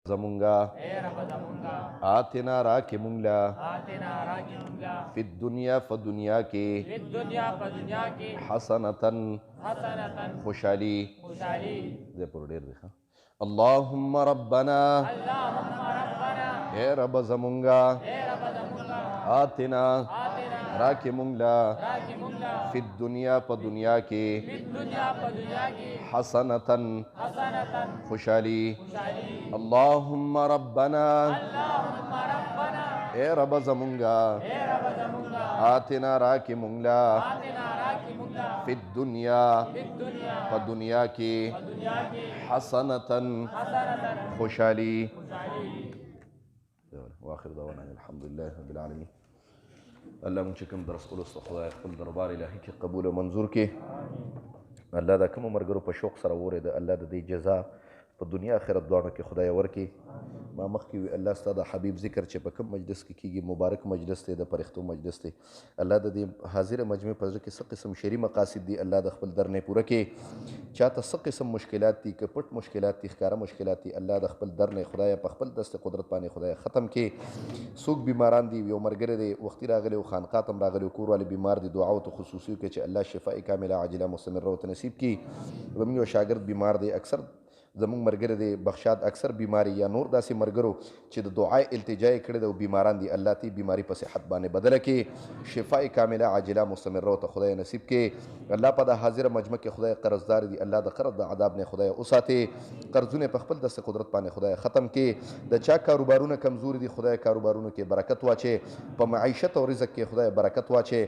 زمونگا آتنا راکی مونگلا فی الدنیا فدنیا کی حسنتن خوشحالی دے پر دیر دیکھا اللہم ربنا اے رب زمونگا آتنا راکی مونگلا فی الدنیا فدنیا کی حسنتن خوشحالی اللہم ربنا اے رب زمونگا آتنا راکی مونگلا فی الدنیا فدنیا کی حسنتن خوشحالی واخر دعوانا الحمدللہ رب العالمین اللہ من چکم درس قلوس خدای خپل دربار الہی کی قبول و منظور کی اللہ دا کم مرگرو پا شوق سر وره دا اللہ دا دی جزا پا دنیا آخرت دوانو کی خدای ورکی ما مخی وی اللہ ستا دا حبیب ذکر چه پا کم مجلس کی گی مبارک مجلس تے دا پرختو مجلس تے اللہ دا دی حاضر مجمع پزر کی سق قسم شری مقاصد دی اللہ دا خپل درنے پورا کی چاہتا سق قسم مشکلات تی کہ پٹ مشکلات تی خکارا مشکلات تی اللہ دا خپل درنے خدای پا خپل دست قدرت پانے خدای ختم کی سوک بیماران دی ویو مرگر دی وقتی راغلی و خانقاتم راغلی و کور والی بیمار دی دعاو تو خصوصیو کے چه اللہ شفائی کاملہ عاجلہ مستمر رو تنصیب کی زمین و شاگرد بیمار دی اکثر زمون مرگر دی بخشاد اکثر بیماری یا نور داسی مرگرو چې د دعای التجای کړی د بیماران دی الله تی بیماری په صحت باندې بدله کې شفاء کامله عاجله مستمره ته خدای نصیب کې الله په د حاضر مجمع کې خدای قرضدار دی الله د قرض د عذاب نه خدای اوساته قرضونه په خپل دست قدرت باندې خدای ختم کې د چا کاروبارونه کمزوري دي خدای کاروبارونو کې برکت واچي په معیشت او رزق کې خدای برکت واچي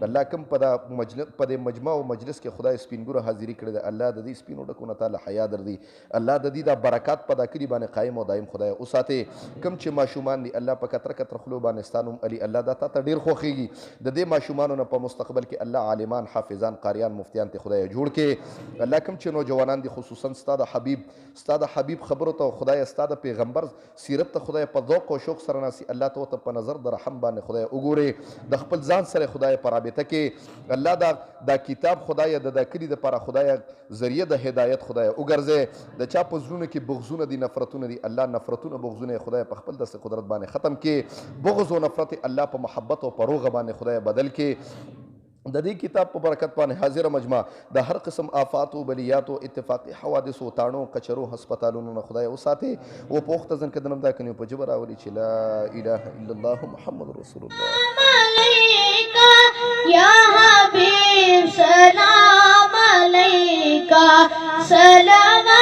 الله کم په د مجمع او مجلس کې خدای سپینګورو حاضری کړی د الله د دې سپینو ډکونه تعالی حیا در دی الله د دې دا برکات په داکري باندې قائم او دائم خدای اوساته کم چې ماشومان دي الله په کتر کتر خلو باندې ستانم علي الله دا ته ډیر خوخيږي د دې ماشومانو نه په مستقبل کې الله عالمان حافظان قاریان مفتیان ته خدای جوړ کې الله کم چې نوجوانان دي خصوصا ستاد حبیب خبرو ته خدای ستاد پیغمبر سیرت ته خدای په ذوق او شوق سره ناسي الله ته په نظر د رحم باندې خدای وګوري د خپل ځان سره خدای په رابطه کې الله دا کتاب خدای د داکري د پر خدای ذریعہ د هدایت خدای وګرځي د چا په زړونو کې بغضونه دي نفرتونه دي الله نفرتونه بغضونه خدای په خپل دست قدرت باندې ختم کې بغض او نفرت الله په محبت او پروغه باندې خدای بدل کې د دې کتاب په برکت باندې حاضر مجمع د هر قسم آفات او بلیات او اتفاقی حوادث او تاڼو کچرو هسپتالونو نه خدای وساته او پوخت ځن کدنم دا کني په جبر اوري چې لا اله الا الله محمد رسول الله علیکا یا حبیب سلام علیکا سلام